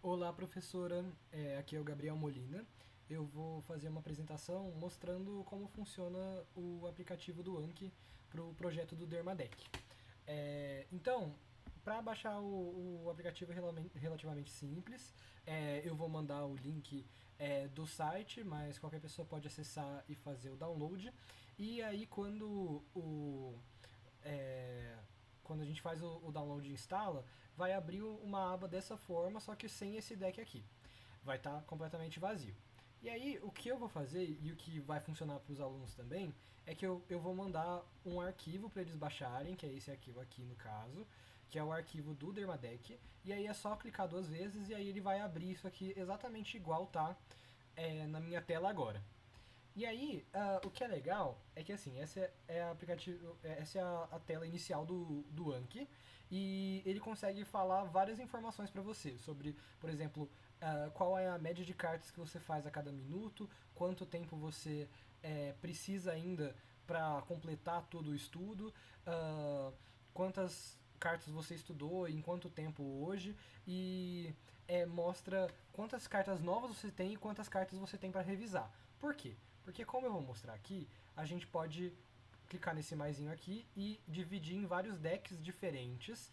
Olá, professora. Aqui é o Gabriel Molina. Eu vou fazer uma apresentação mostrando como funciona o aplicativo do Anki para o projeto do Dermadec. Então, para baixar o aplicativo é relativamente simples. Eu vou mandar o link do site, mas qualquer pessoa pode acessar e fazer o download. E aí, é, quando a gente faz o download e instala, vai abrir uma aba dessa forma, só que sem esse deck aqui. Vai estar completamente vazio. E aí, o que eu vou fazer, e o que vai funcionar para os alunos também, é que eu vou mandar um arquivo para eles baixarem, que é esse arquivo aqui no caso, que é o arquivo do Dermadec, e aí é só clicar duas vezes e aí ele vai abrir isso aqui exatamente igual tá na minha tela agora. E aí, o que é legal é que assim, essa é a tela inicial do Anki e ele consegue falar várias informações para você sobre, por exemplo, qual é a média de cartas que você faz a cada minuto, quanto tempo você precisa ainda para completar todo o estudo, quantas cartas você estudou em quanto tempo hoje e mostra quantas cartas novas você tem e quantas cartas você tem para revisar. Por quê? Porque como eu vou mostrar aqui, a gente pode clicar nesse maisinho aqui e dividir em vários decks diferentes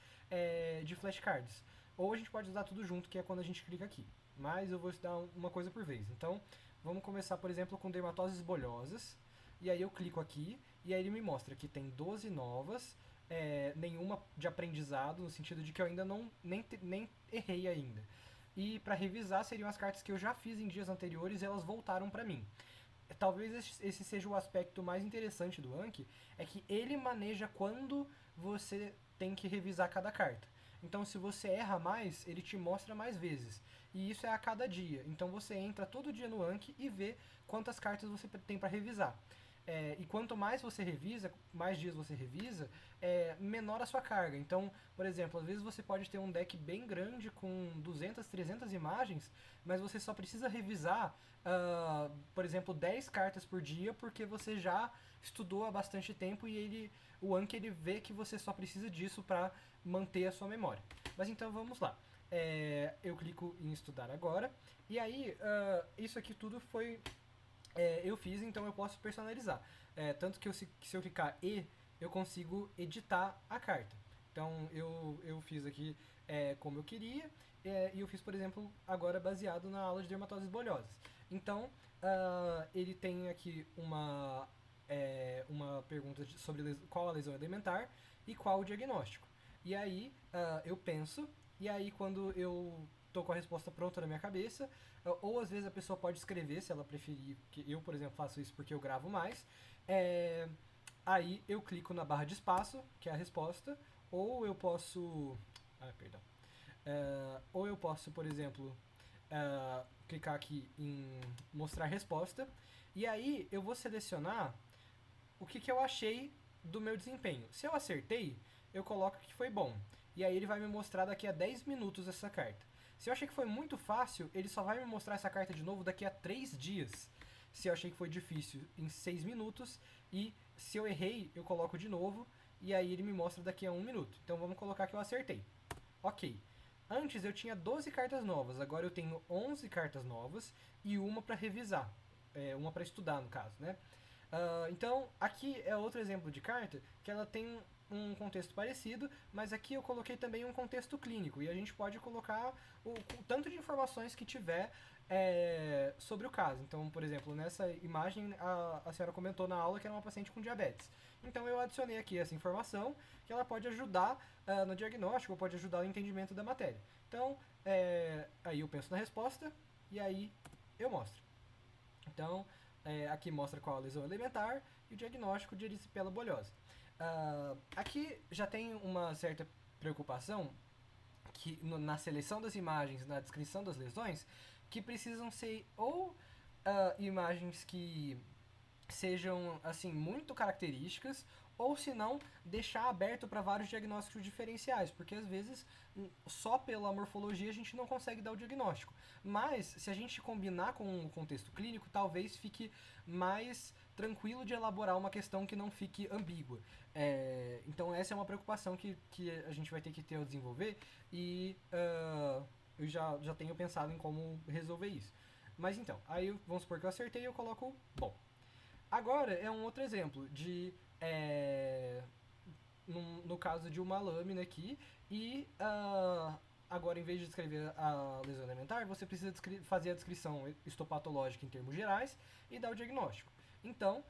de flashcards. Ou a gente pode usar tudo junto, que é quando a gente clica aqui. Mas eu vou estudar uma coisa por vez. Então, vamos começar, por exemplo, com dermatoses bolhosas. E aí eu clico aqui e aí ele me mostra que tem 12 novas, nenhuma de aprendizado, no sentido de que eu ainda nem errei ainda. E para revisar seriam as cartas que eu já fiz em dias anteriores e elas voltaram para mim. Talvez esse seja o aspecto mais interessante do Anki, é que ele maneja quando você tem que revisar cada carta. Então, se você erra mais, ele te mostra mais vezes. E isso é a cada dia. Então, você entra todo dia no Anki e vê quantas cartas você tem para revisar. E quanto mais você revisa, mais dias você revisa, menor a sua carga. Então, por exemplo, às vezes você pode ter um deck bem grande com 200, 300 imagens, mas você só precisa revisar, por exemplo, 10 cartas por dia, porque você já estudou há bastante tempo e o Anki ele vê que você só precisa disso para manter a sua memória. Mas então vamos lá. Eu clico em estudar agora, e aí isso aqui tudo foi eu fiz, então eu posso personalizar. Tanto que se eu clicar E, eu consigo editar a carta. Então eu fiz aqui como eu queria, e eu fiz, por exemplo, agora baseado na aula de dermatoses bolhosas. Então, ele tem aqui uma pergunta sobre qual a lesão elementar e qual o diagnóstico. E aí eu penso, e aí quando eu tô com a resposta pronta na minha cabeça, ou às vezes a pessoa pode escrever se ela preferir, que eu, por exemplo, faço isso porque eu gravo mais. É, Aí eu clico na barra de espaço, que é a resposta, ou eu posso. Perdão. Ou eu posso, por exemplo, clicar aqui em mostrar resposta, e aí eu vou selecionar o que eu achei do meu desempenho. Se eu acertei, eu coloco que foi bom. E aí ele vai me mostrar daqui a 10 minutos essa carta. Se eu achei que foi muito fácil, ele só vai me mostrar essa carta de novo daqui a 3 dias. Se eu achei que foi difícil, em 6 minutos. E se eu errei, eu coloco de novo. E aí ele me mostra daqui a 1 minuto. Então vamos colocar que eu acertei. Ok. Antes eu tinha 12 cartas novas, agora eu tenho 11 cartas novas e uma para revisar. Uma para estudar, no caso, né? Então, aqui é outro exemplo de carta que ela tem um contexto parecido, mas aqui eu coloquei também um contexto clínico e a gente pode colocar o tanto de informações que tiver sobre o caso. Então, por exemplo, nessa imagem a senhora comentou na aula que era uma paciente com diabetes. Então eu adicionei aqui essa informação que ela pode ajudar no diagnóstico ou pode ajudar no entendimento da matéria. Então, aí eu penso na resposta e aí eu mostro. Então, aqui mostra qual a lesão elementar e o diagnóstico de erisipela bolhosa. Aqui já tem uma certa preocupação que na seleção das imagens, na descrição das lesões, que precisam ser ou imagens que sejam assim muito características ou se não deixar aberto para vários diagnósticos diferenciais, porque às vezes só pela morfologia a gente não consegue dar o diagnóstico. Mas se a gente combinar com o contexto clínico, talvez fique mais tranquilo de elaborar uma questão que não fique ambígua. Então essa é uma preocupação que a gente vai ter que ter ao desenvolver e eu já tenho pensado em como resolver isso. Mas então, aí vamos supor que eu acertei e eu coloco bom. Agora é um outro exemplo de. No caso de uma lâmina aqui, e agora em vez de descrever a lesão elementar, você precisa fazer a descrição histopatológica em termos gerais e dar o diagnóstico. Então,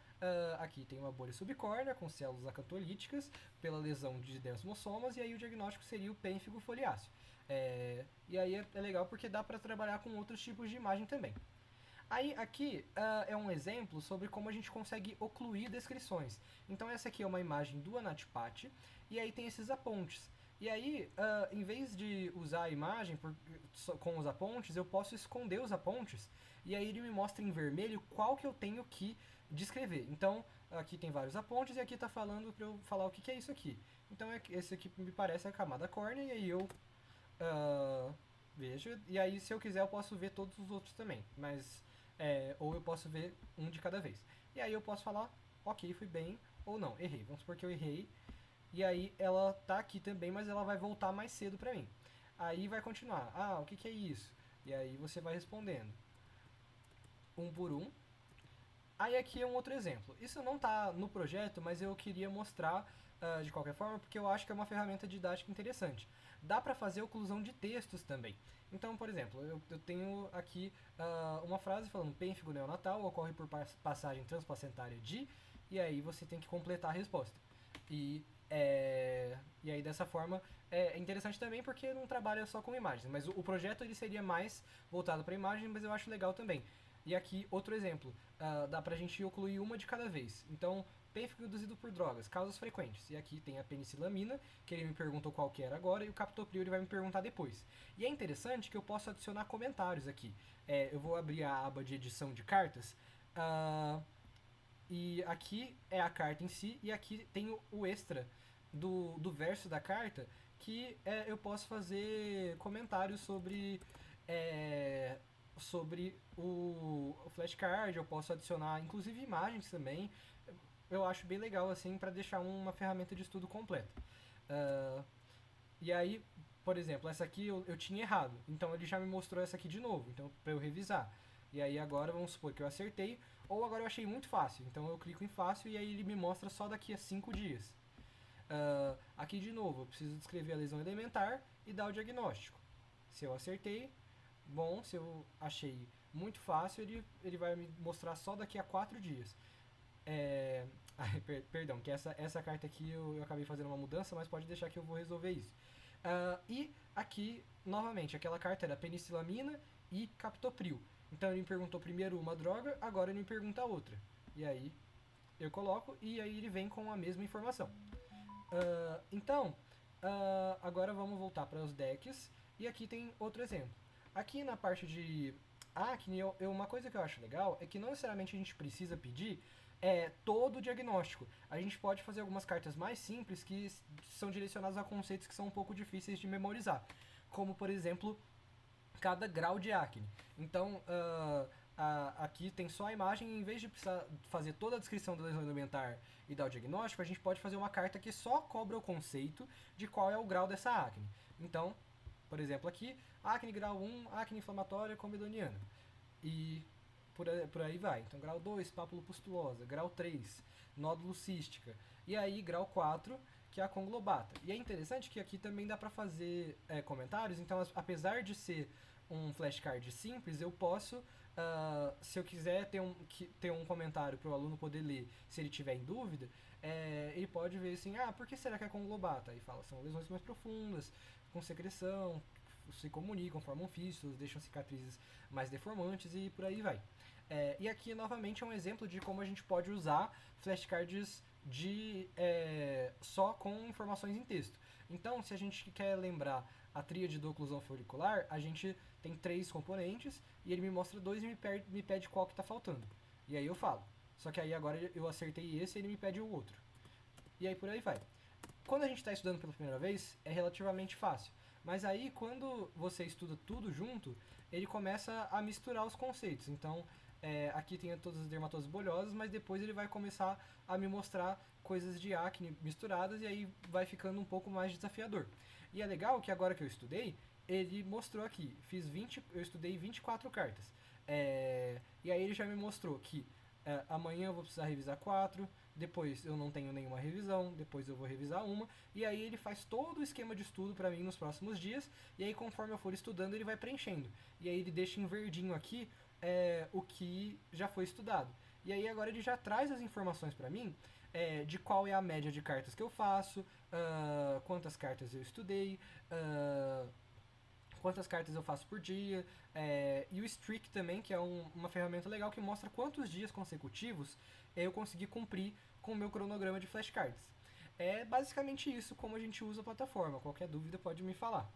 aqui tem uma bolha subcórnea com células acantolíticas pela lesão de desmossomas, e aí o diagnóstico seria o pênfigo foliáceo. E aí é legal porque dá para trabalhar com outros tipos de imagem também. Aí aqui é um exemplo sobre como a gente consegue ocluir descrições. Então essa aqui é uma imagem do Anatipati e aí tem esses apontes. E aí, em vez de usar a imagem com os apontes, eu posso esconder os apontes e aí ele me mostra em vermelho qual que eu tenho que descrever. Então aqui tem vários apontes e aqui está falando para eu falar o que é isso aqui. Então esse aqui me parece a camada córnea e aí eu vejo. E aí se eu quiser eu posso ver todos os outros também. Mas ou eu posso ver um de cada vez. E aí eu posso falar, ok, fui bem, ou não, errei. Vamos supor que eu errei, e aí ela tá aqui também, mas ela vai voltar mais cedo pra mim. Aí vai continuar, o que é isso? E aí você vai respondendo, um por um. Aí aqui é um outro exemplo. Isso não tá no projeto, mas eu queria mostrar de qualquer forma, porque eu acho que é uma ferramenta didática interessante. Dá para fazer oclusão de textos também. Então, por exemplo, eu tenho aqui uma frase falando pênfigo neonatal ocorre por passagem transplacentária de, e aí você tem que completar a resposta. E aí dessa forma é interessante também porque não trabalha só com imagens, mas o projeto ele seria mais voltado para imagem, mas eu acho legal também. E aqui outro exemplo, dá pra gente ocluir uma de cada vez. Então, pênfigo induzido por drogas, causas frequentes. E aqui tem a penicilamina, que ele me perguntou qual que era agora, e o captopril ele vai me perguntar depois. E é interessante que eu posso adicionar comentários aqui. Eu vou abrir a aba de edição de cartas, e aqui é a carta em si, e aqui tem o extra do verso da carta, que eu posso fazer comentários sobre o flashcard, eu posso adicionar inclusive imagens também. Eu acho bem legal assim para deixar uma ferramenta de estudo completa. E aí, por exemplo, essa aqui eu tinha errado, então ele já me mostrou essa aqui de novo, então para eu revisar. E aí agora vamos supor que eu acertei, ou agora eu achei muito fácil, então eu clico em fácil e aí ele me mostra só daqui a 5 dias. Aqui de novo, eu preciso descrever a lesão elementar e dar o diagnóstico. Se eu acertei, bom, se eu achei muito fácil, ele vai me mostrar só daqui a 4 dias. Perdão, que essa carta aqui eu acabei fazendo uma mudança, mas pode deixar que eu vou resolver isso. E aqui, novamente, aquela carta era penicilamina e captopril. Então ele me perguntou primeiro uma droga, agora ele me pergunta outra. E aí eu coloco e aí ele vem com a mesma informação. Então, agora vamos voltar para os decks. E aqui tem outro exemplo. Aqui na parte de acne, uma coisa que eu acho legal é que não necessariamente a gente precisa pedir todo o diagnóstico. A gente pode fazer algumas cartas mais simples que são direcionadas a conceitos que são um pouco difíceis de memorizar. Como, por exemplo, cada grau de acne. Então, aqui tem só a imagem, e em vez de precisar fazer toda a descrição da lesão elementar e dar o diagnóstico, a gente pode fazer uma carta que só cobra o conceito de qual é o grau dessa acne. Então, por exemplo, aqui, acne grau 1, acne inflamatória comedoniana. E por aí vai. Então, grau 2, papulopustulosa. Grau 3, nódulo cística. E aí, grau 4, que é a conglobata. E é interessante que aqui também dá para fazer comentários. Então, apesar de ser um flashcard simples, eu posso, se eu quiser ter um comentário para o aluno poder ler, se ele tiver em dúvida, ele pode ver assim, por que será que é conglobata? Aí fala, são lesões mais profundas, com secreção, se comunicam, formam fístulas, deixam cicatrizes mais deformantes e por aí vai. E aqui, novamente, é um exemplo de como a gente pode usar flashcards só com informações em texto. Então, se a gente quer lembrar a tríade da oclusão folicular, a gente tem 3 componentes e ele me mostra 2 e me pede qual que está faltando. E aí eu falo. Só que aí agora eu acertei esse e ele me pede o outro. E aí por aí vai. Quando a gente está estudando pela primeira vez, é relativamente fácil. Mas aí, quando você estuda tudo junto, ele começa a misturar os conceitos. Então, aqui tem todas as dermatoses bolhosas, mas depois ele vai começar a me mostrar coisas de acne misturadas e aí vai ficando um pouco mais desafiador. E é legal que agora que eu estudei, ele mostrou aqui, eu estudei 24 cartas. E aí ele já me mostrou que amanhã eu vou precisar revisar 4, depois eu não tenho nenhuma revisão, depois eu vou revisar uma, e aí ele faz todo o esquema de estudo para mim nos próximos dias, e aí conforme eu for estudando ele vai preenchendo. E aí ele deixa em verdinho aqui o que já foi estudado. E aí agora ele já traz as informações para mim de qual é a média de cartas que eu faço, quantas cartas eu estudei, quantas cartas eu faço por dia, e o Streak também, que é uma ferramenta legal que mostra quantos dias consecutivos eu consegui cumprir com o meu cronograma de flashcards. É basicamente isso como a gente usa a plataforma. Qualquer dúvida pode me falar.